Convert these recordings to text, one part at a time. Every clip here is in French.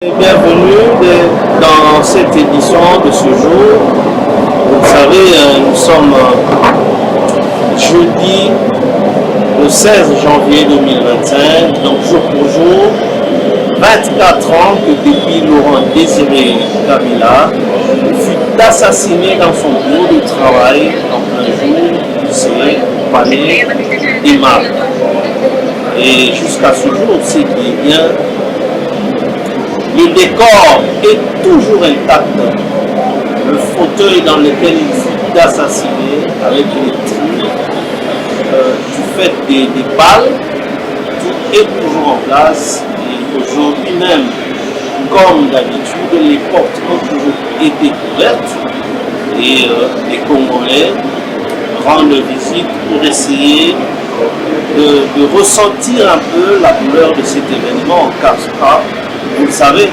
Bienvenue dans cette édition de ce jour. Vous savez, nous sommes jeudi le 16 janvier 2025, donc jour pour jour, 24 ans que depuis Laurent Désiré Kabila fut assassiné dans son bureau de travail en plein jour, c'est palais des Marques. Et jusqu'à ce jour, c'est qui est bien. Le décor est toujours intact. Le fauteuil dans lequel il fut assassiné avec les trous du fait des balles, tout est toujours en place. Et aujourd'hui même, comme d'habitude, les portes ont toujours été ouvertes et les Congolais rendent visite pour essayer de ressentir un peu la douleur de cet événement en cas. Vous le savez,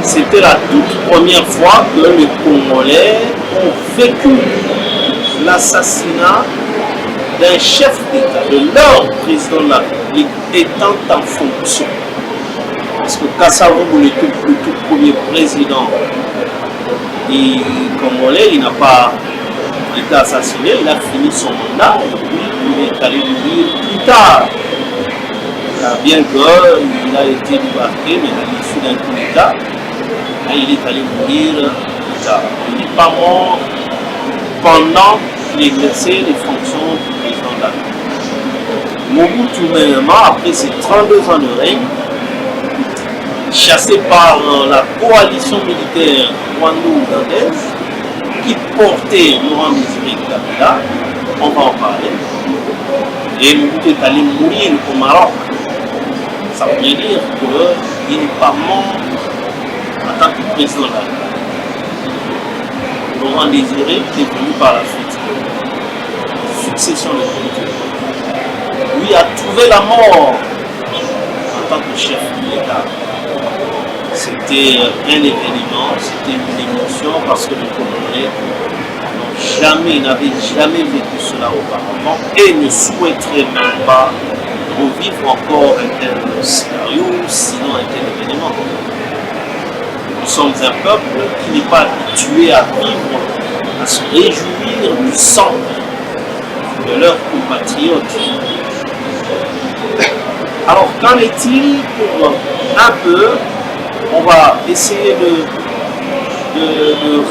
c'était la toute première fois que les Congolais ont vécu l'assassinat d'un chef d'État, de leur président de la République étant en fonction. Parce que Kasavubu, le tout premier président congolais, il n'a pas été assassiné, il a fini son mandat et puis il est allé mourir plus tard. Bien qu'il a été débarqué, mais à l'issue d'un coup d'État, il est allé mourir plus tard. Il n'est pas mort pendant qu'il exerçait les fonctions du président de la République. Mobutu Nayama, après ses 32 ans de règne, chassé par la coalition militaire rwando-ougandaise qui portait Laurent Désiré Kabila, on va en parler, et Mobutu est allé mourir au Maroc. Ça veut dire qu'il n'est pas mort en tant que président de la République. Laurent Désiré est venu par la suite. Succession de politique. Lui a trouvé la mort en tant que chef de l'État. C'était un événement, c'était une émotion parce que les Congolais n'avaient jamais vécu cela auparavant et ne souhaiteraient même pas revivre encore un tel scénario, sinon un tel événement. Nous sommes un peuple qui n'est pas habitué à vivre, à se réjouir du sang de leurs compatriotes. Alors qu'en est-il pour un peu, on va essayer de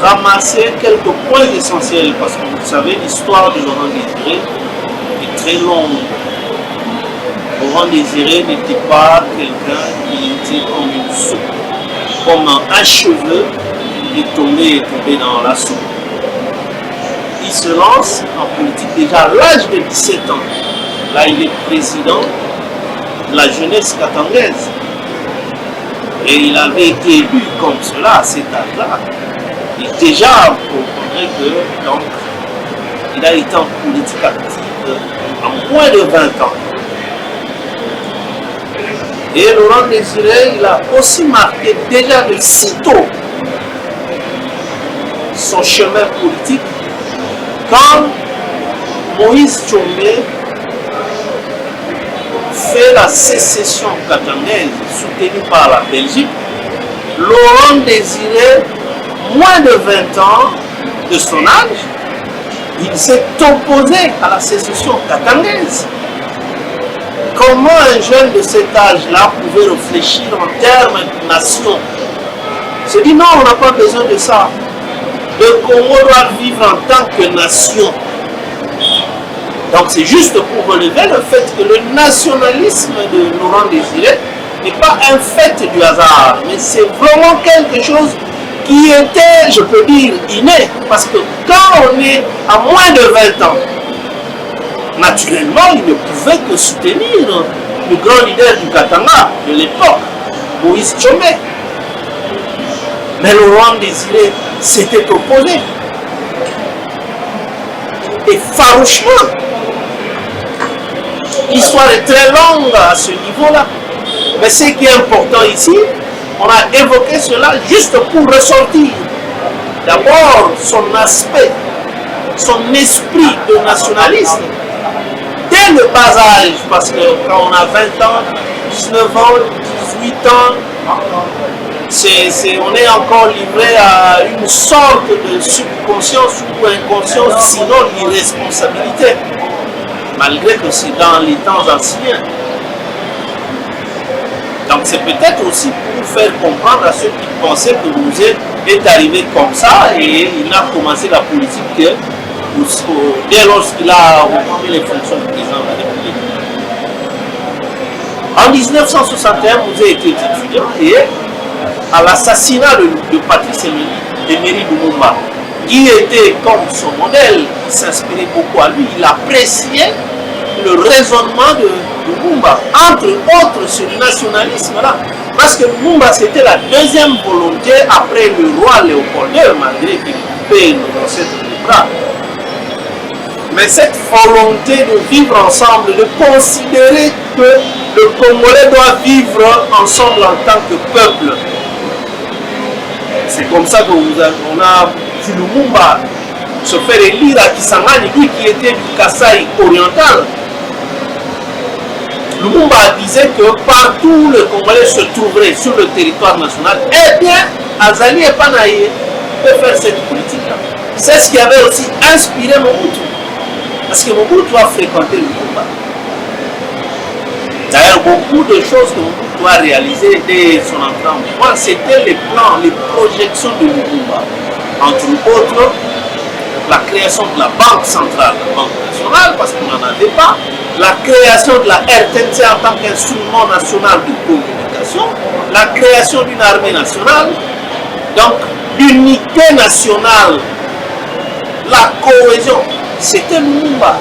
ramasser quelques points essentiels parce que vous savez, l'histoire de Laurent Désiré est très longue. Laurent Désiré n'était pas quelqu'un qui était comme une soupe, comme un cheveu qui est tombé dans la soupe. Il se lance en politique déjà à l'âge de 17 ans. Là, il est président de la jeunesse katangaise. Et il avait été élu comme cela à cet âge-là. Et déjà, vous comprendrez que donc, il a été en politique active en moins de 20 ans. Et Laurent Désiré, il a aussi marqué déjà de sitôt son chemin politique quand Moïse Tchombe fait la sécession katangaise soutenue par la Belgique. Laurent Désiré, moins de 20 ans de son âge, il s'est opposé à la sécession katangaise. Comment un jeune de cet âge-là pouvait réfléchir en termes de nation? Il se dit non, on n'a pas besoin de ça. Le Congo doit vivre en tant que nation. Donc c'est juste pour relever le fait que le nationalisme de Laurent Désiré n'est pas un fait du hasard, mais c'est vraiment quelque chose qui était, je peux dire, inné. Parce que quand on est à moins de 20 ans, naturellement, il ne pouvait que soutenir le grand leader du Katanga de l'époque, Moïse Tchombe. Mais Laurent Désiré s'était opposé. Et farouchement. L'histoire est très longue à ce niveau-là. Mais ce qui est important ici, on a évoqué cela juste pour ressortir. D'abord, son aspect, son esprit de nationalisme. Dès le bas âge, parce que quand on a 20 ans, 19 ans, 18 ans, on est encore livré à une sorte de subconscience ou inconscience, sinon l'irresponsabilité, malgré que c'est dans les temps anciens. Donc c'est peut-être aussi pour faire comprendre à ceux qui pensaient que Mouzé est arrivé comme ça et il a commencé la politique dès lorsqu'il a occupé les fonctions de président de la République. En 1961, Mouzé était étudiant et à l'assassinat de Patrice Emery Lumumba, qui était comme son modèle, qui s'inspirait beaucoup à lui, il appréciait le raisonnement de Lumumba, entre autres ce nationalisme-là. Parce que Lumumba, c'était la deuxième volonté après le roi Léopold II, malgré qu'il coupait nos ancêtres les bras. Mais cette volonté de vivre ensemble, de considérer que le Congolais doit vivre ensemble en tant que peuple. C'est comme ça qu'on a vu Lumumba se faire élire à Kisangani, lui qui était du Kasaï oriental. Lumumba disait que partout le Congolais se trouverait sur le territoire national, eh bien, Azali et Panaye peut faire cette politique-là. C'est ce qui avait aussi inspiré Mobutu. Parce que Mobutu a fréquenté Lumumba. D'ailleurs, beaucoup de choses que Mobutu a réalisées dès son entrée en pouvoir, c'était les plans, les projections de Lumumba. Entre autres, la création de la Banque centrale, la Banque nationale, parce qu'on n'en avait pas, la création de la RTNC en tant qu'instrument national de communication, la création d'une armée nationale, donc l'unité nationale, la cohésion, c'était Lumumba.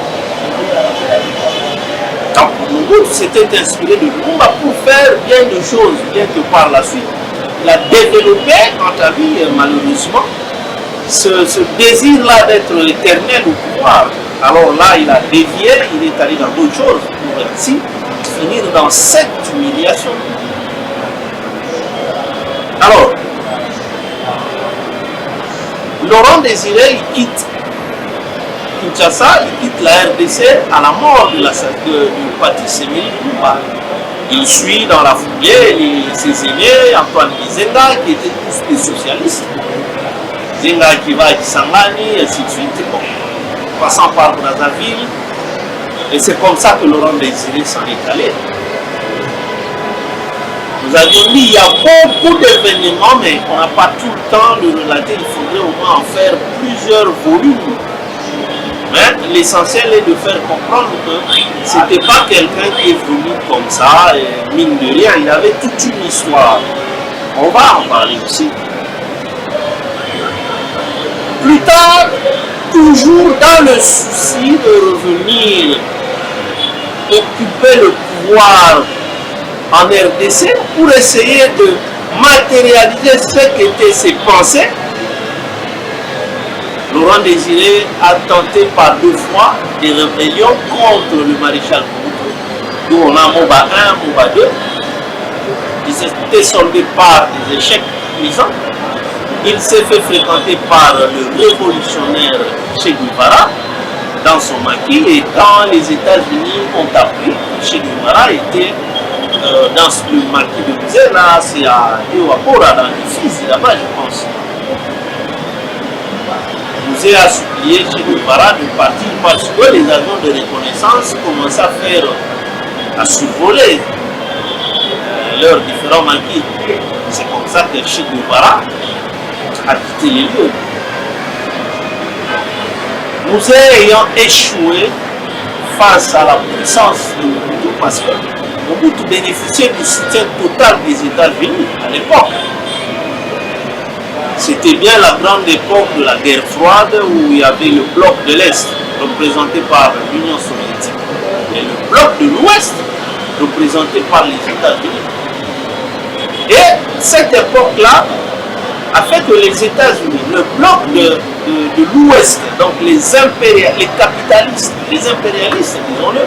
Donc Mobutu s'était inspiré de Lumumba pour faire bien de choses, bien que par la suite, il a développé, quant à lui, malheureusement, ce désir-là d'être éternel au pouvoir. Alors là, il a dévié, il est allé dans d'autres choses pour ainsi finir dans cette humiliation. Alors, Laurent Désiré, il quitte Kinshasa, il quitte la RDC à la mort de Patrice Emery Lumumba. Il suit dans la foulée ses aînés, Antoine Gizenga, qui était tous des socialistes. Gizenga qui va à Kisangani, ainsi de suite, bon, passant par Brazzaville. Et c'est comme ça que Laurent Désiré s'en est allé. Nous avions dit, il y a beaucoup d'événements, mais on n'a pas tout le temps de relater. Il faudrait au moins en faire plusieurs volumes. Mais l'essentiel est de faire comprendre que ce n'était pas quelqu'un qui est venu comme ça, et mine de rien, il avait toute une histoire. On va en parler aussi. Plus tard, toujours dans le souci de revenir occuper le pouvoir en RDC pour essayer de matérialiser ce qu'étaient ses pensées, Laurent Désiré a tenté par 2 fois des rébellions contre le maréchal Mobutu, d'où on a Moba 1, Moba 2, qui s'était soldé par des échecs cuisants. Il s'est fait fréquenter par le révolutionnaire Che Guevara dans son maquis, et quand les États-Unis ont appris que Che Guevara était dans le maquis de Musée, là c'est à Ewapora, dans les Fizi, là-bas je pense. Musée a supplié Che Guevara de partir parce que les avions de reconnaissance commençaient à survoler leurs différents maquis. C'est comme ça que Che Guevara a quitté les lieux. Musée ayant échoué face à la puissance de Mobutu, parce que Mobutu bénéficiait du soutien total des États-Unis à l'époque. C'était bien la grande époque de la guerre froide où il y avait le bloc de l'Est représenté par l'Union soviétique et le bloc de l'Ouest représenté par les États-Unis. Et cette époque-là a fait que les États-Unis, le bloc de l'Ouest, donc les capitalistes, les impérialistes, disons-le,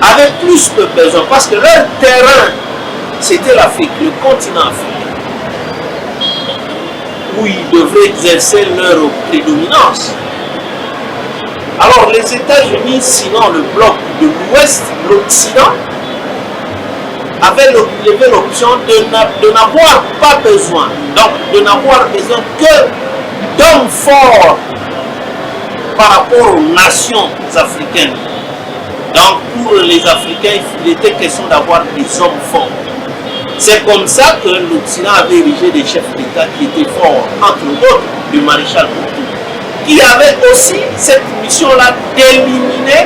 avaient plus de besoin parce que leur terrain, c'était l'Afrique, le continent africain, où ils devraient exercer leur prédominance. Alors les États-Unis, sinon le bloc de l'Ouest, l'Occident, avait levé l'option de n'avoir pas besoin, donc de n'avoir besoin que d'hommes forts par rapport aux nations africaines. Donc pour les Africains, il était question d'avoir des hommes forts. C'est comme ça que l'Occident avait érigé des chefs d'État qui étaient forts, entre autres le maréchal Mobutu, qui avait aussi cette mission-là d'éliminer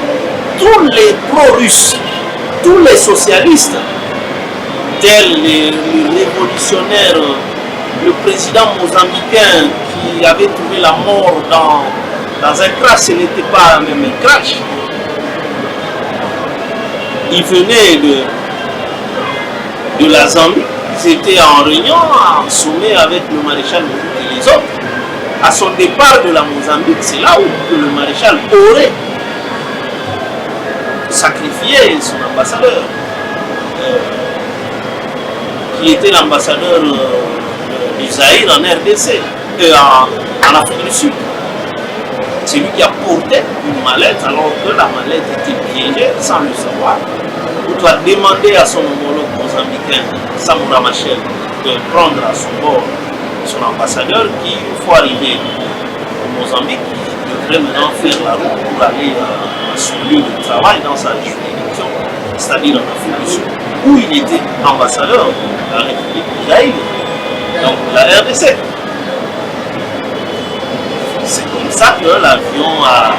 tous les pro-russes, tous les socialistes, tels les révolutionnaires, le président mozambicain qui avait trouvé la mort dans un crash, ce n'était pas même un crash. Il venait de la Zambie, ils étaient en réunion, en sommet avec le maréchal Mobutu et les autres. À son départ de la Mozambique, c'est là où le maréchal aurait sacrifié son ambassadeur, qui était l'ambassadeur du Zaïre en RDC, en Afrique du Sud. C'est lui qui a porté une mallette alors que la mallette était piégée sans le savoir. Il doit demander à son homologue mozambicain, Samora Machel, de prendre à son bord son ambassadeur qui, une fois arrivé au Mozambique, devrait maintenant faire la route pour aller à son lieu de travail dans sa juridiction, c'est-à-dire en Afrique du Sud, où il était ambassadeur de la République du Zaïre, donc la RDC. C'est comme ça que l'avion a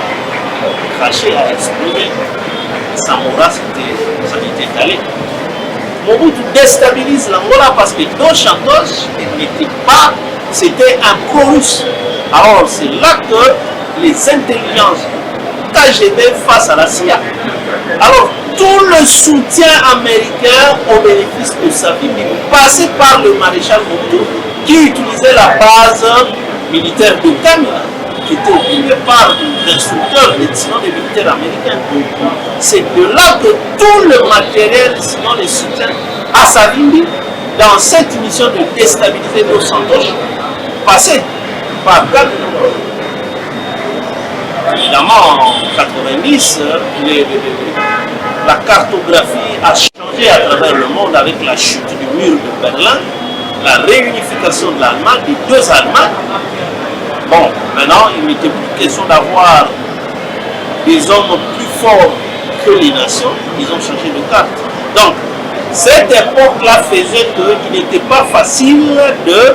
craché, a explosé. Samora s'en était allé. Mobutu déstabilise l'Angola parce que Dos Santos n'était pas, c'était un pro-russe. Alors c'est là que les intelligences KGB face à la CIA. Alors tout le soutien américain au bénéfice de Savimbi passait par le maréchal Mobutu qui utilisait la base militaire de Kamina, qui était occupée par l'instructeur sinon des militaires américains. C'est de là que tout le matériel, sinon les soutiens à Savimbi, dans cette mission de déstabiliser Dos Santos, passait par Kamina. Évidemment, en 90, la cartographie a changé à travers le monde avec la chute du mur de Berlin, la réunification de l'Allemagne, des deux Allemagnes. Bon, maintenant, il n'était plus question d'avoir des hommes plus forts que les nations, ils ont changé de carte. Donc, cette époque-là faisait qu'il n'était pas facile de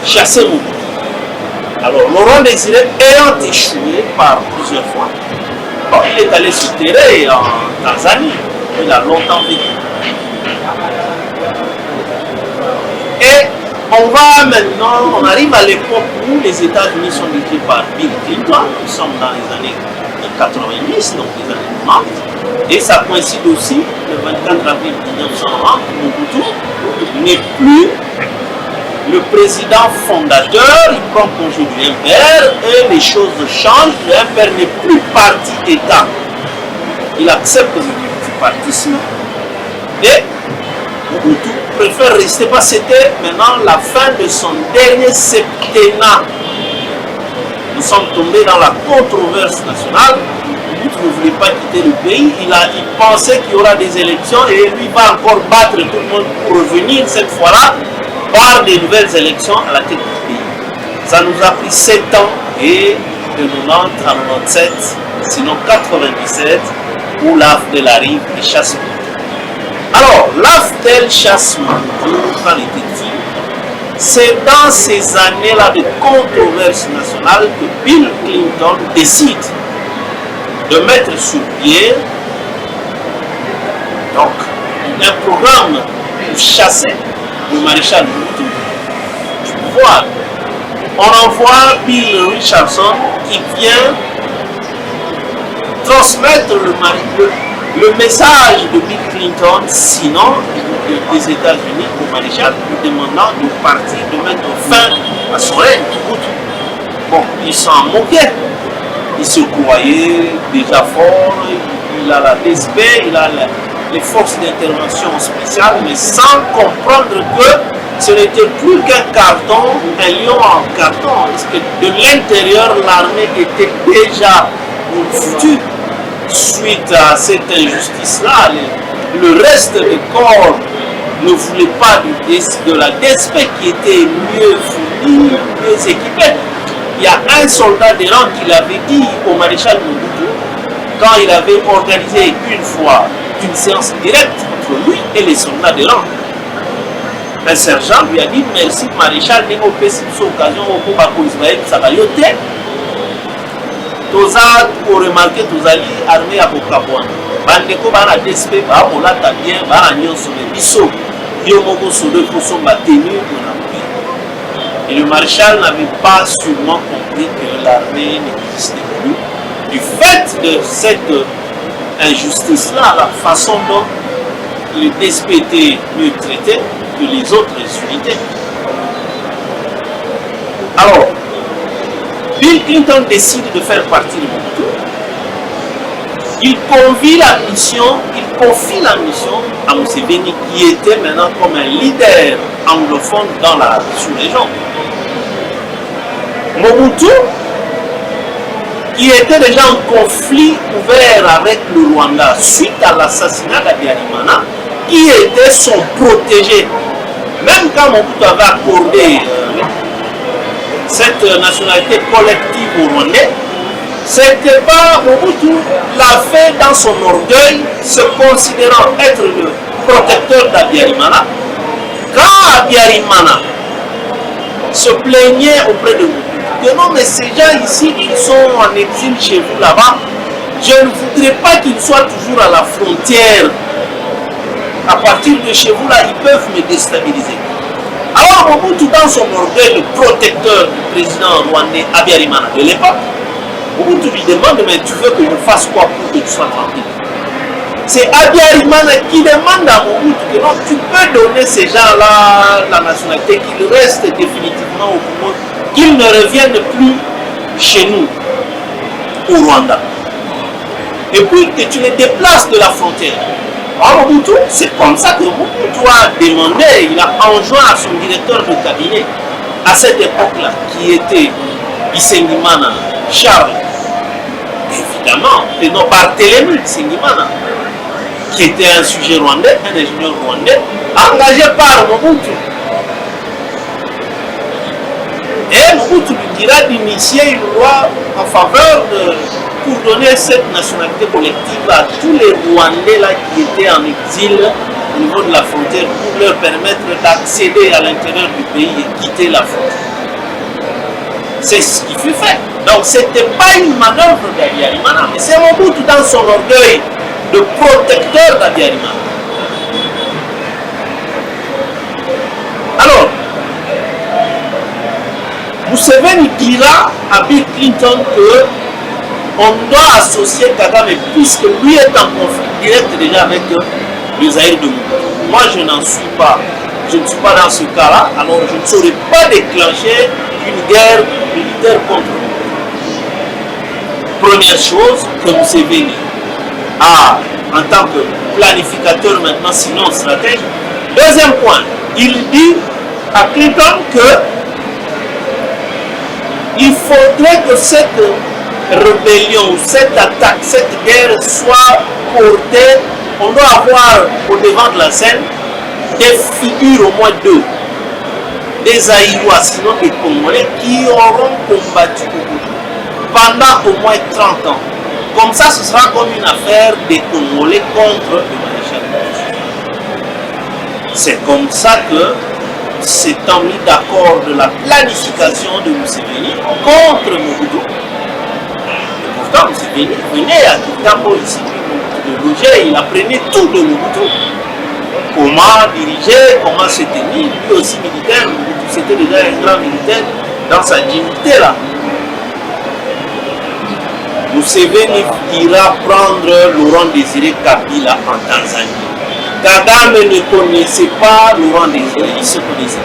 chasser Mobutu. Alors, Laurent Désiré ayant échoué par plusieurs fois, bon, il est allé se terrer en Tanzanie, il a longtemps vécu. Et on arrive à l'époque où les États-Unis sont dirigés par Bill Clinton, nous sommes dans les années 90, donc les années 90, et ça coïncide aussi, le 24 avril 1990, Mobutu n'est plus le président fondateur, il prend congé du MPR et les choses changent, le MPR n'est plus parti-État, il accepte le multipartisme et Mobutu préfère rester, parce que c'était maintenant la fin de son dernier septennat. Nous sommes tombés dans la controverse nationale. Mobutu ne voulait pas quitter le pays. Il pensait qu'il y aura des élections et lui va encore battre tout le monde pour revenir cette fois-là par des nouvelles élections à la tête du pays. Ça nous a pris 7 ans et de 90 à 97, sinon 97, où l'AFDEL arrive et chasse Mobutu. Alors, l'AFDEL chasse Mobutu, qu'en était-il? C'est dans ces années-là de controverse nationale que Bill Clinton décide de mettre sur pied donc, un programme pour chasser le maréchal Mobutu du pouvoir. On envoie Bill Richardson qui vient transmettre le message de Bill Clinton, sinon des États-Unis au maréchal, lui demandant de partir, de mettre fin à son règne. Bon, il s'en moquait. Il se croyait déjà fort, il a la DSP, il a les forces d'intervention spéciales, mais sans comprendre que ce n'était plus qu'un carton, un lion en carton, parce que de l'intérieur, l'armée était déjà foutue. Suite à cette injustice-là, le reste du corps ne voulait pas de la DSP qui était mieux fournie, mieux équipée. Il y a un soldat des rangs qui l'avait dit au maréchal Mobutu quand il avait organisé une fois une séance directe entre lui et les soldats des rangs. Un sergent lui a dit merci maréchal, n'est pas cette occasion pour Israël Savayote. Toza pour remarquer Tozali armée à Bokabouane. Bandeko bana DSP ba molata bien ba nyonso le biso. Yo moko solo pour son tenue. Et le maréchal n'avait pas sûrement compris que l'armée n'existait plus. Du fait de cette injustice-là, la façon dont le DSP était mieux traité que les autres unités. Alors, Bill Clinton décide de faire partie du Mobutu. Il confie la mission à Museveni qui était maintenant comme un leader anglophone dans la sous-région. Mobutu, qui était déjà en conflit ouvert avec le Rwanda suite à l'assassinat d'Abiyarimana, qui était son protégé. Même quand Mobutu avait accordé cette nationalité collective au Rwandais, c'était pas Mobutu l'a fait dans son orgueil, se considérant être le protecteur d'Abiyarimana. Quand Abiyarimana se plaignait auprès de Mobutu, que non, mais ces gens ici qui sont en exil chez vous là-bas, je ne voudrais pas qu'ils soient toujours à la frontière. À partir de chez vous là, ils peuvent me déstabiliser. Alors Mobutu, dans son orgueil, le protecteur du président rwandais Abiyarimana de l'époque, Mobutu lui demande, mais tu veux que je fasse quoi pour que tu sois tranquille? C'est Abiyarimana qui demande à Mobutu que non, tu peux donner ces gens-là la nationalité, qu'ils restent définitivement au Congo, qu'ils ne reviennent plus chez nous, au Rwanda. Et puis que tu les déplaces de la frontière. Alors Mobutu, c'est comme ça que Mobutu a demandé, il a enjoint à son directeur de cabinet, à cette époque-là, qui était Bisengimana Charles, évidemment, et non Barthélemy Bisengimana, qui était un sujet rwandais, un ingénieur rwandais, engagé par Mobutu. Et Mobutu lui dira d'initier une loi en faveur pour donner cette nationalité collective à tous les Rwandais là, qui étaient en exil au niveau de la frontière pour leur permettre d'accéder à l'intérieur du pays et quitter la frontière. C'est ce qui fut fait. Donc ce n'était pas une manœuvre d'Abiyarimana, mais c'est Mobutu dans son orgueil de protecteur d'Abiyarimana. Alors, Museveni dira à Bill Clinton que on doit associer Kagame puisque lui est en conflit direct déjà avec le Zaïre de Mobutu. Moi je n'en suis pas, je ne suis pas dans ce cas-là, alors je ne saurais pas déclencher une guerre militaire contre lui. Première chose que Museveni a en tant que planificateur maintenant, sinon stratège. Deuxième point, il dit à Clinton que il faudrait que cette rébellion, cette attaque, cette guerre soit portée, on doit avoir au devant de la scène des figures au moins deux, des Aïrois, sinon des Congolais, qui auront combattu pendant au moins 30 ans. Comme ça, ce sera comme une affaire des Congolais contre le maréchal Mobutu. C'est comme ça que s'étant mis d'accord de la planification de Museveni contre Mobutu. Pourtant, Museveni venait à Kitambo ici, de loger, il apprenait tout de Mobutu. Comment diriger, comment se tenir, lui aussi militaire, Mobutu c'était déjà un grand militaire dans sa dignité là. Museveni ira prendre Laurent Désiré Kabila en Tanzanie. Kagame ne connaissait pas Laurent Désiré, il se connaissait.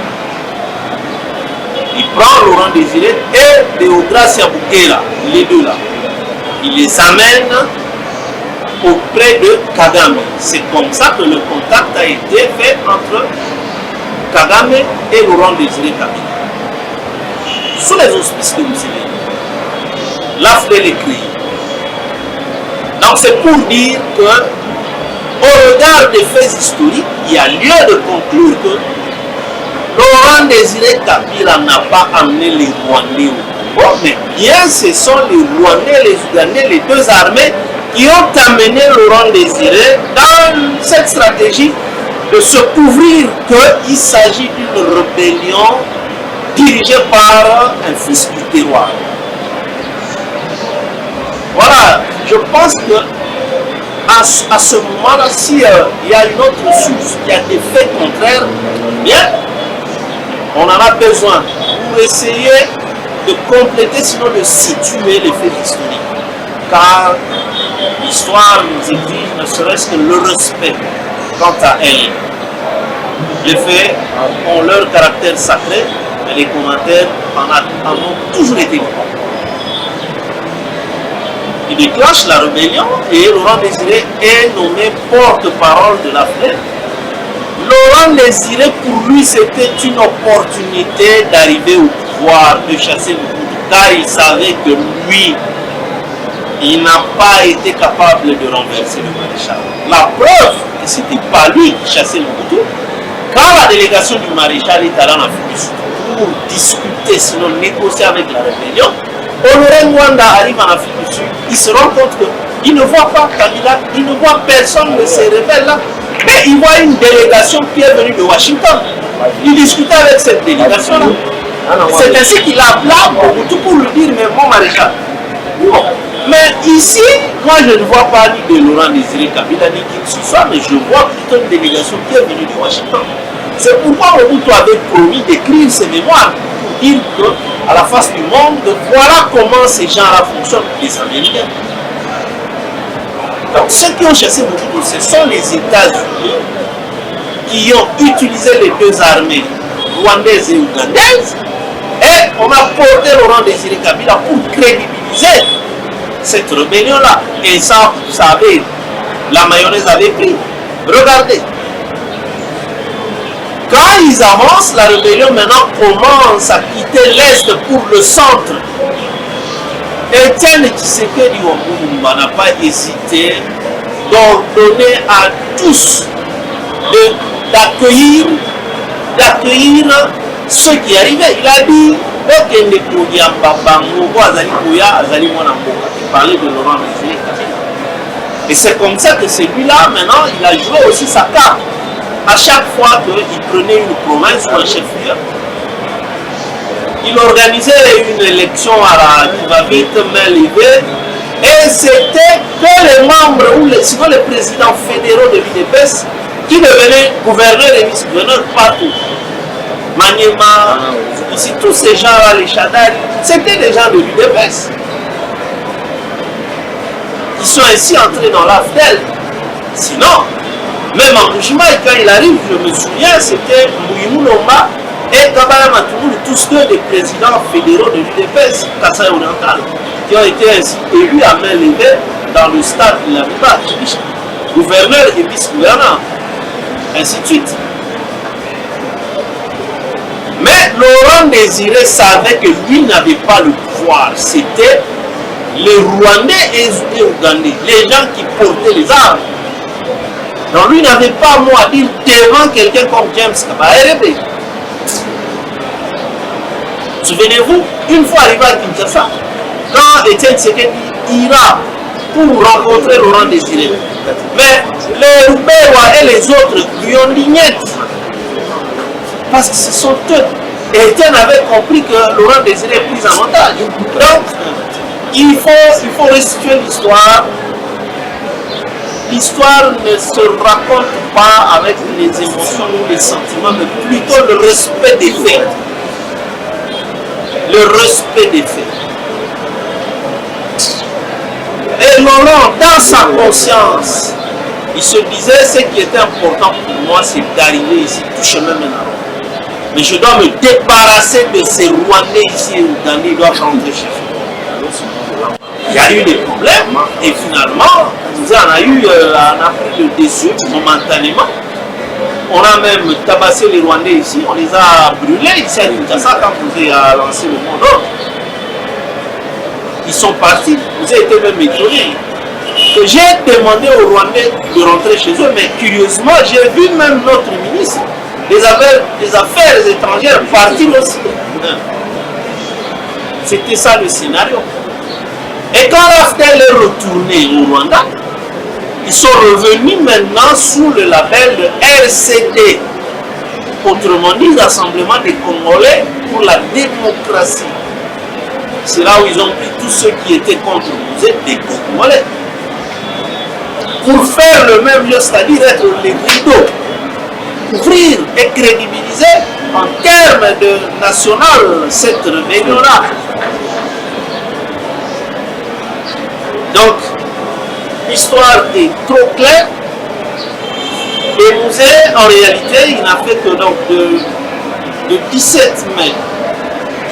Il prend Laurent Désiré et Deogracia Bukela, les deux là. Il les amène auprès de Kagame. C'est comme ça que le contact a été fait entre Kagame et Laurent Désiré Kabila. Sous les auspices de Museveni. l'AFDEL écrit. Donc c'est pour dire que au regard des faits historiques, il y a lieu de conclure que Laurent Désiré Kabila n'a pas amené les Rwandais au Congo, mais bien ce sont les Rwandais, les Ougandais, les deux armées qui ont amené Laurent Désiré dans cette stratégie de se couvrir qu'il s'agit d'une rébellion dirigée par un fils du terroir. Voilà, je pense que à ce moment-là, s'il y a une autre source qui a des faits contraires, bien, on en a besoin pour essayer de compléter, sinon de situer les faits historiques. Car l'histoire nous exige ne serait-ce que le respect quant à elle. Les faits ont leur caractère sacré, mais les commentaires en ont toujours été bons. Il déclenche la rébellion et Laurent Désiré est nommé porte-parole de la FLEC. Laurent Désiré, pour lui, c'était une opportunité d'arriver au pouvoir, de chasser le coup, car il savait que lui, il n'a pas été capable de renverser le maréchal. La preuve que ce n'était pas lui qui chassait le couteau, quand la délégation du maréchal est allée en Afrique du Sud pour discuter, sinon négocier avec la rébellion, Honoré Mwanda arrive en Afrique du Sud, il se rend compte qu'il ne voit pas Kabila, il ne voit personne de ces rebelles-là, mais il voit une délégation qui est venue de Washington. Il discutait avec cette délégation-là. C'est ainsi qu'il appela Mobutu pour lui dire, mais mon maréchal, bon. Mais ici, moi je ne vois pas ni de Laurent Désiré Kabila ni qui que ce soit, mais je vois plutôt une délégation qui est venue de Washington. C'est pourquoi Mobutu avait promis d'écrire ses mémoires pour dire qu'à la face du monde, voilà comment ces gens-là fonctionnent, les Américains. Donc ceux qui ont chassé Mobutu, ce sont les États-Unis qui ont utilisé les deux armées, rwandaises et ougandaises, et on a porté Laurent Désiré Kabila pour crédibiliser cette rébellion-là. Et ça, vous savez, la mayonnaise avait pris. Regardez. Quand ils avancent, la rébellion maintenant commence à quitter l'Est pour le centre. Étienne Tshisekedi Wambumba n'a pas hésité d'ordonner à tous d'accueillir ceux qui arrivaient. Il a dit, parler de Laurent Désiré Kabila. Et c'est comme ça que celui-là, maintenant, il a joué aussi sa carte. À chaque fois qu'il prenait une province ou un chef-lieu, il organisait une élection qui va vite, main levée, et c'était que les membres ou sinon les présidents fédéraux de l'UDPS qui devenaient gouverneurs et vice-gouverneurs partout. Maniema, ici, tous ces gens-là, les Chadal, c'était des gens de l'UDPS. Ils sont ainsi entrés dans la FDEL. Sinon, même en Bujimaï, quand il arrive, je me souviens, c'était Mouyimou Lomba et Kabala Matoumou, tous deux des présidents fédéraux de l'UDPS, Kassai Oriental, qui ont été ainsi élus à main levée dans le stade de la Biba, gouverneur et vice-gouverneur, ainsi de suite. Mais Laurent Désiré savait que lui n'avait pas le pouvoir. C'était les Rwandais et les Ougandais, les gens qui portaient les armes. Donc lui n'avait pas mot à dire devant quelqu'un comme James Kabarebe. Souvenez-vous, une fois arrivé à Kinshasa, quand Étienne Tshisekedi ira pour rencontrer Laurent Désiré, mais les Roubewa et les autres lui ont dit niet. Parce que ce sont eux. Et Étienne avait compris que Laurent Désiré est pris en otage. Donc, il faut restituer l'histoire. L'histoire ne se raconte pas avec les émotions ou les sentiments, mais plutôt le respect des faits. Le respect des faits. Et Laurent, dans sa conscience, il se disait, ce qui était important pour moi, c'est d'arriver ici, tout chemin maintenant. Mais je dois me débarrasser de ces Rwandais ici et Ougandais, ils doivent rentrer chez eux. Il y a eu des problèmes et finalement, on a pris le dessus momentanément. On a même tabassé les Rwandais ici, on les a brûlés ici à Kinshasa quand vous avez lancé le mot d'ordre. Ils sont partis, vous avez été même étonnés. J'ai demandé aux Rwandais de rentrer chez eux, mais curieusement, j'ai vu même notre ministre des Affaires étrangères partir aussi. C'était ça le scénario. Et quand Raftel est retourné au Rwanda, ils sont revenus maintenant sous le label de RCD. Autrement dit, Rassemblement des Congolais pour la démocratie. C'est là où ils ont pris tous ceux qui étaient contre nous, des Congolais. Pour faire le même jeu, c'est-à-dire être les rideaux, ouvrir et crédibiliser en termes de national cette rébellion-là. Donc, l'histoire est trop claire. Et Mouzé, en réalité, il n'a fait que donc de 17 mai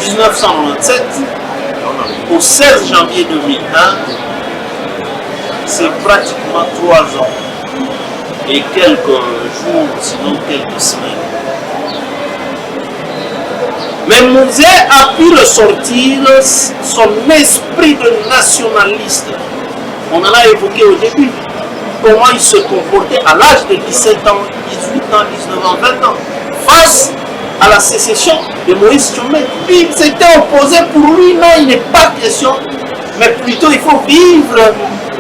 1997 au 16 janvier 2001, c'est pratiquement 3 ans et quelques jours, sinon quelques semaines. Mais Mouzé a pu ressortir son esprit de nationaliste. On en a évoqué au début. Comment il se comportait à l'âge de 17 ans, 18 ans, 19 ans, 20 ans, face à la sécession de Moïse Tchoumbé. Lui, il s'était opposé pour lui, non, il n'est pas question, mais plutôt il faut vivre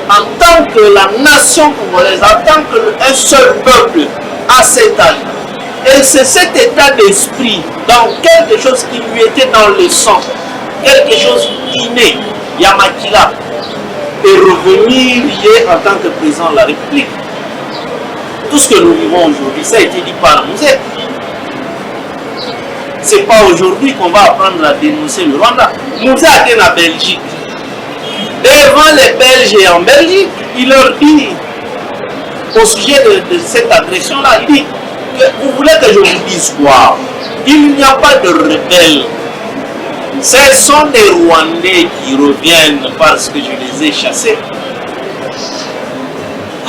en tant que la nation congolaise, en tant qu'un seul peuple à cet âge. Et c'est cet état d'esprit, dans quelque chose qui lui était dans le sang, quelque chose d'inné, Yamakila, et revenir lié en tant que président de la République. Tout ce que nous vivons aujourd'hui, ça a été dit par Mouzé. Ce n'est pas aujourd'hui qu'on va apprendre à dénoncer le Rwanda. Mouzé a été en Belgique. Devant les Belges et en Belgique, il leur dit, au sujet de cette agression-là, il dit, vous voulez que je vous dise quoi? Il n'y a pas de rebelles. Ce sont des Rwandais qui reviennent parce que je les ai chassés.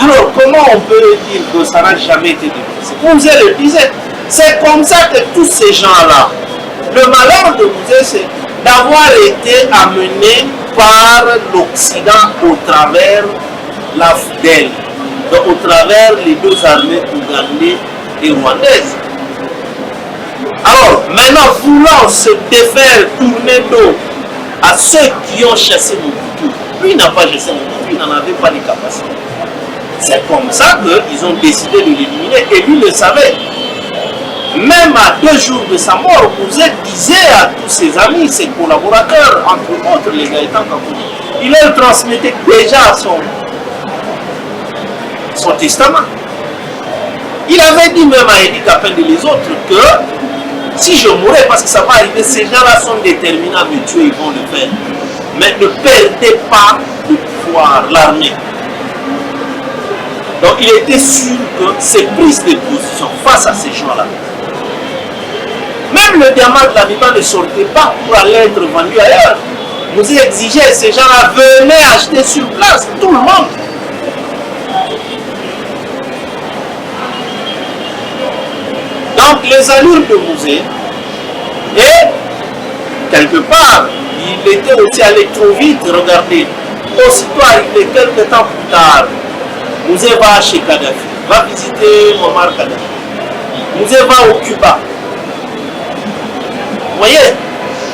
Alors, comment on peut dire que ça n'a jamais été dénoncé? Mouzé le disait. C'est comme ça que tous ces gens-là, le malheur de Mouzé, c'est d'avoir été amené par l'Occident au travers la FDL, au travers les deux armées ougandaises et rwandaises. Alors, maintenant, voulant se défaire, tourner dos à ceux qui ont chassé Mobutu, lui n'a pas chassé Mobutu, il n'en avait pas les capacités. C'est comme ça qu'ils ont décidé de l'éliminer et lui le savait. Même à 2 jours de sa mort, Mouzé disait à tous ses amis, ses collaborateurs, entre autres les Gaëtan Kakouni, il leur transmettait déjà son testament. Il avait dit même à Edi Kapende et les autres que si je mourais, parce que ça va arriver, ces gens-là sont déterminés à me tuer, ils vont le faire. Mais ne perdez pas le pouvoir, l'armée. Donc il était sûr que ces prises de position face à ces gens-là, même le diamant de l'habitant ne sortait pas pour aller être vendu ailleurs. Vous exigeait, ces gens-là venaient acheter sur place, tout le monde. Donc les allures de Mouzé, et quelque part, il était aussi allé trop vite, regardez. Aussitôt arrivé quelques temps plus tard, Mouzé va chez Kadhafi, va visiter Muammar Kadhafi. Mouzé va au Cuba. Vous voyez,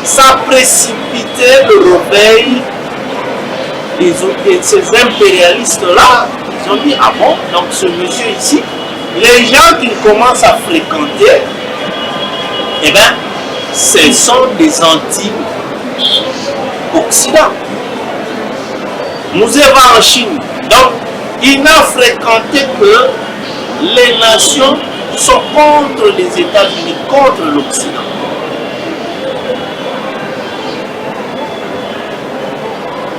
ça précipitait le réveil de ces impérialistes-là. Ils ont dit, ah bon, donc ce monsieur ici, les gens qu'il commence à fréquenter, eh bien, ce sont des anti-Occident. Mouzé va en Chine. Donc, il n'a fréquenté que les nations qui sont contre les États-Unis, contre l'Occident.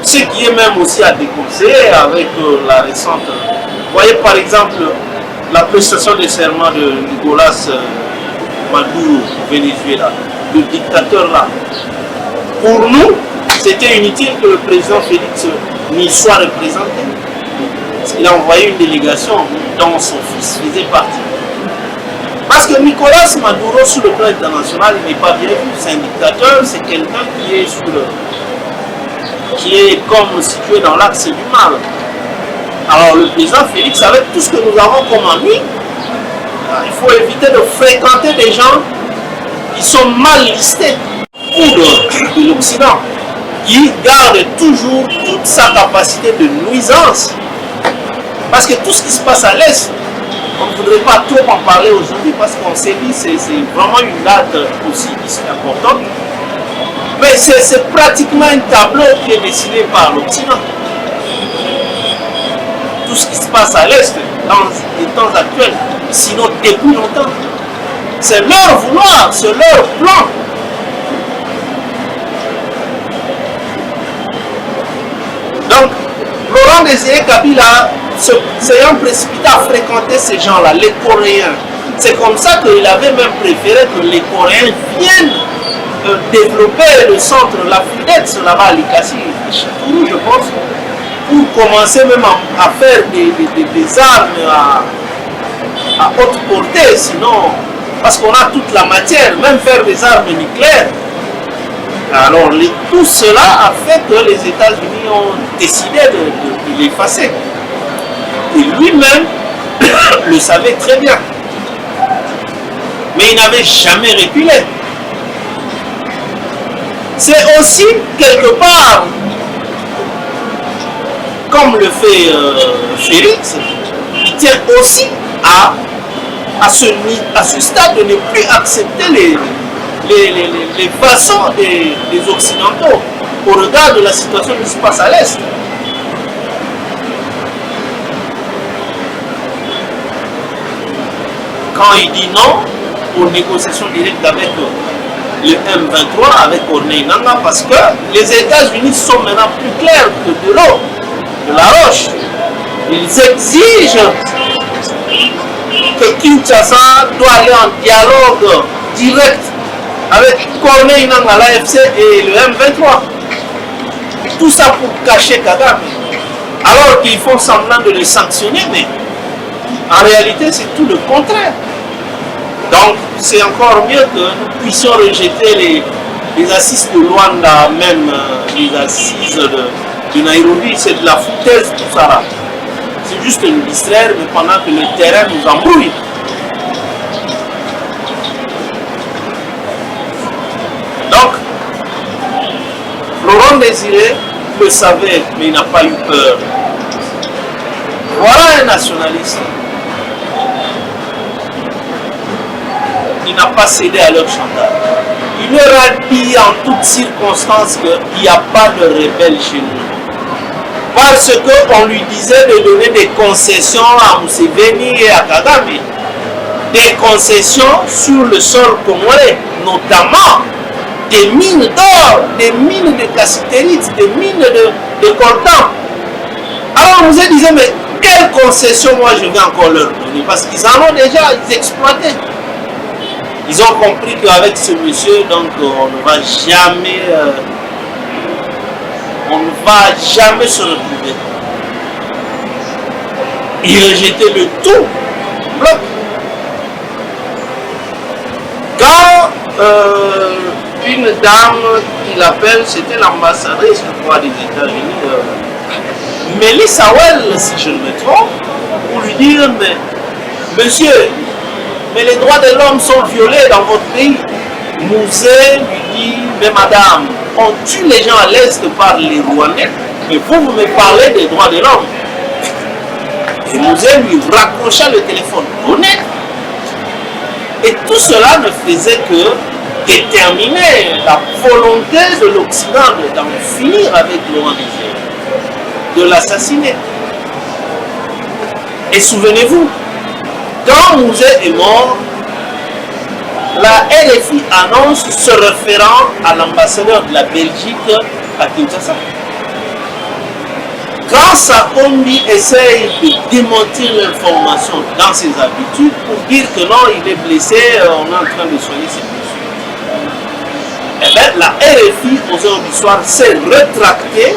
Ce qui est même aussi à déconseiller avec la récente... Vous voyez par exemple la prestation de serment de Nicolas Maduro au Venezuela, le dictateur là. Pour nous, c'était inutile que le président Félix n'y soit représenté. Parce qu'il a envoyé une délégation dont son fils faisait partie. Parce que Nicolas Maduro, sur le plan international, il n'est pas bien vu. C'est un dictateur, c'est quelqu'un qui est qui est comme situé dans l'axe du mal. Alors le président Félix, avec tout ce que nous avons comme amis, il faut éviter de fréquenter des gens qui sont mal listés ou de l'Occident, qui garde toujours toute sa capacité de nuisance. Parce que tout ce qui se passe à l'Est, on ne voudrait pas trop en parler aujourd'hui parce qu'on s'est dit que c'est vraiment une date aussi importante. Mais c'est pratiquement un tableau qui est dessiné par l'Occident. Tout ce qui se passe à l'Est dans les temps actuels, sinon depuis longtemps. C'est leur vouloir, c'est leur plan. Donc, Laurent Désiré Kabila, s'ayant précipité à fréquenter ces gens-là, les Coréens, c'est comme ça qu'il avait même préféré que les Coréens viennent développer le centre, la FUDEX là-bas à Likasi, Châteauroux, je pense, pour commencer même à faire des armes à haute portée, sinon, parce qu'on a toute la matière, même faire des armes nucléaires. Alors tout cela a fait que les États-Unis ont décidé de l'effacer. Et lui-même le savait très bien. Mais il n'avait jamais reculé. C'est aussi quelque part, comme le fait Félix, il tient aussi à ce stade de ne plus accepter les façons des Occidentaux au regard de la situation qui se passe à l'Est. Quand il dit non aux négociations directes avec le M23, avec Corneille Nangaa, parce que les États-Unis sont maintenant plus clairs que de l'eau, de la roche. Ils exigent que Kinshasa doit aller en dialogue direct avec Corneille Nangaa, l'AFC et le M23. Tout ça pour cacher Kagame. Alors qu'ils font semblant de le sanctionner, mais en réalité c'est tout le contraire. Donc c'est encore mieux que nous puissions rejeter les assises de Luanda, même les assises de Nairobi, c'est de la foutaise tout ça là. C'est juste nous distraire, mais pendant que le terrain nous embrouille. Donc, Laurent Désiré le savait, mais il n'a pas eu peur. Voilà un nationaliste. Il n'a pas cédé à leur chantage. Il leur a dit en toutes circonstances qu'il n'y a pas de rebelles chez nous. Parce qu'on lui disait de donner des concessions à Museveni et à Kagame. Des concessions sur le sol congolais, notamment des mines d'or, des mines de cassiterite, des mines de coltan. Alors Museveni disait, mais quelle concession moi je vais encore leur donner? Parce qu'ils en ont déjà, ils exploitaient. Ils ont compris qu'avec ce monsieur, donc on ne va jamais se retrouver. Il rejetait le tout bloc. Quand une dame qui l'appelle, c'était l'ambassadrice, je crois, des États-Unis, Melissa Well, si je ne me trompe, pour lui dire, mais monsieur, mais les droits de l'homme sont violés dans votre pays. Mouzé lui dit, mais madame, on tue les gens à l'Est par les Rwandais, mais vous me parlez des droits de l'homme. Et Mouzé lui raccrocha le téléphone honnête. Et tout cela ne faisait que déterminer la volonté de l'Occident d'en finir avec Laurent Désiré, de l'assassiner. Et souvenez-vous, quand Mouzé est mort, la RFI annonce se référant à l'ambassadeur de la Belgique à Kinshasa. Quand Sakombi essaye de démentir l'information dans ses habitudes pour dire que non, il est blessé, on est en train de soigner ses blessures. Eh bien, la RFI, aujourd'hui soir, s'est rétractée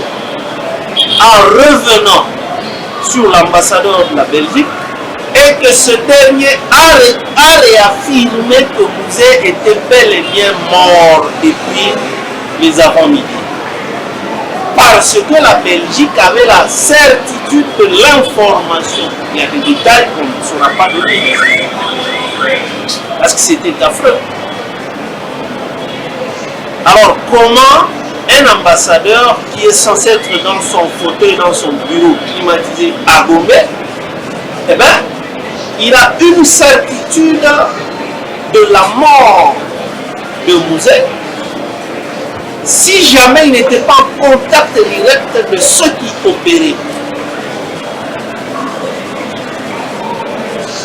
en revenant sur l'ambassadeur de la Belgique et que ce dernier a réaffirmé que Mouzé était bel et bien mort depuis les avant-midi. parce que la Belgique avait la certitude de l'information. Il y a des détails qu'on ne saura pas donner. Parce que c'était affreux. Alors comment un ambassadeur qui est censé être dans son fauteuil, dans son bureau climatisé à Gombe, eh bien, il a une certitude de la mort de Mouzé si jamais il n'était pas en contact direct de ceux qui opéraient.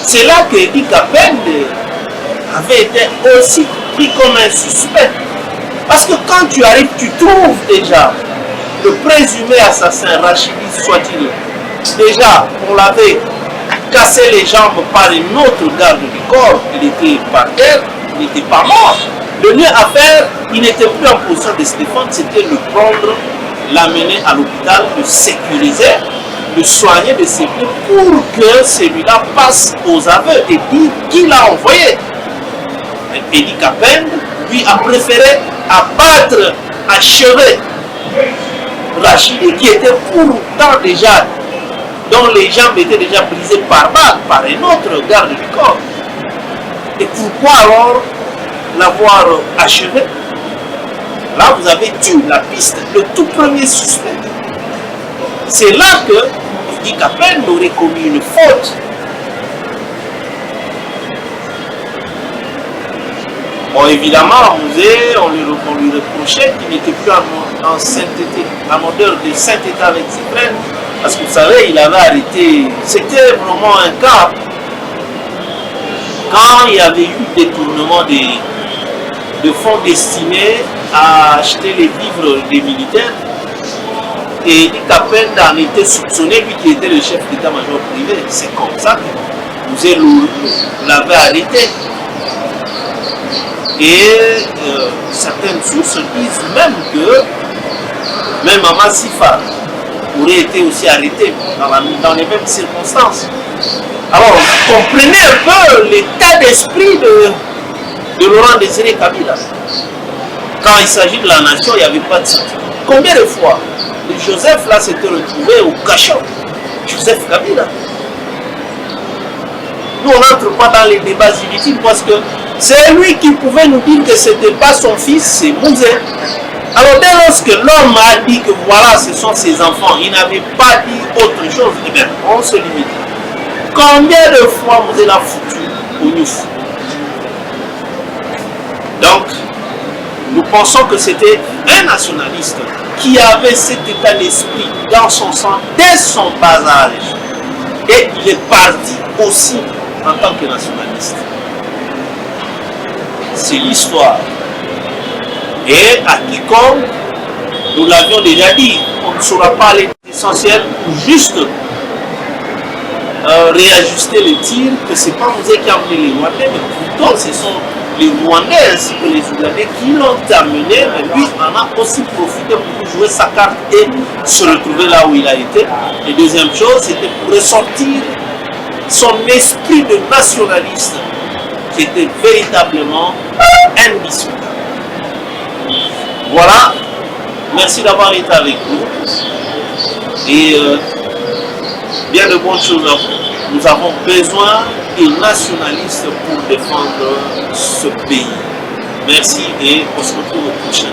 C'est là que Idi Kapende avait été aussi pris comme un suspect. Parce que quand tu arrives, tu trouves déjà le présumé assassin, Rachidi soit-il, déjà on l'avait cassé les jambes par une autre garde du corps, il était par terre, il n'était pas mort. Le lieu à faire, il n'était plus en position de se défendre, c'était le prendre, l'amener à l'hôpital, le sécuriser, le soigner de ses plaies pour que celui-là passe aux aveux et dire qui l'a envoyé. Idi Kapende, lui, a préféré abattre, achever Rachidi qui était pourtant déjà, dont les jambes étaient déjà brisées par balle, par un autre garde du corps. Et pourquoi alors l'avoir achevé? Là, vous avez tué la piste, le tout premier suspect. C'est là que Idi Kapende aurait commis une faute. Bon, évidemment, Mouzé, on lui reprochait qu'il n'était plus en sainteté, en odeur de sainteté avec ses frères. Parce que vous savez, il avait arrêté. C'était vraiment un cas. Quand il y avait eu détournement de fonds destinés à acheter les vivres des militaires, et Idi Kapende en était soupçonné, lui qui était le chef d'état-major privé. C'est comme ça que Mouzé l'avait arrêté. Et certaines sources disent même que même Mama Sifa aurait été aussi arrêté dans les mêmes circonstances. Alors, comprenez un peu l'état d'esprit de Laurent Désiré Kabila. Quand il s'agit de la nation, il n'y avait pas de sentiment. Combien de fois Joseph là s'était retrouvé au cachot? Joseph Kabila. Nous, on n'entre pas dans les débats inutiles parce que c'est lui qui pouvait nous dire que ce n'était pas son fils, c'est Mouzé. Alors dès lorsque l'homme a dit que voilà, ce sont ses enfants, il n'avait pas dit autre chose, eh bien, on se limite. Combien de fois Mouzé l'a foutu au Niouf? Donc, nous pensons que c'était un nationaliste qui avait cet état d'esprit dans son sang dès son bas âge. Et il est parti aussi en tant que nationaliste. C'est l'histoire. Et à quiconque, nous l'avions déjà dit, on ne saura pas l'essentiel ou juste réajuster le tir, que ce n'est pas Mouzé qui a amené les Rwandais, mais plutôt ce sont les Rwandais ainsi que les Ougandais qui l'ont amené, mais lui en a aussi profité pour jouer sa carte et se retrouver là où il a été. Et deuxième chose, c'était pour ressortir son esprit de nationaliste qui était véritablement indiscutable. Voilà, merci d'avoir été avec nous et bien de bonnes choses à vous. Nous avons besoin des nationalistes pour défendre ce pays. Merci et on se retrouve au prochain.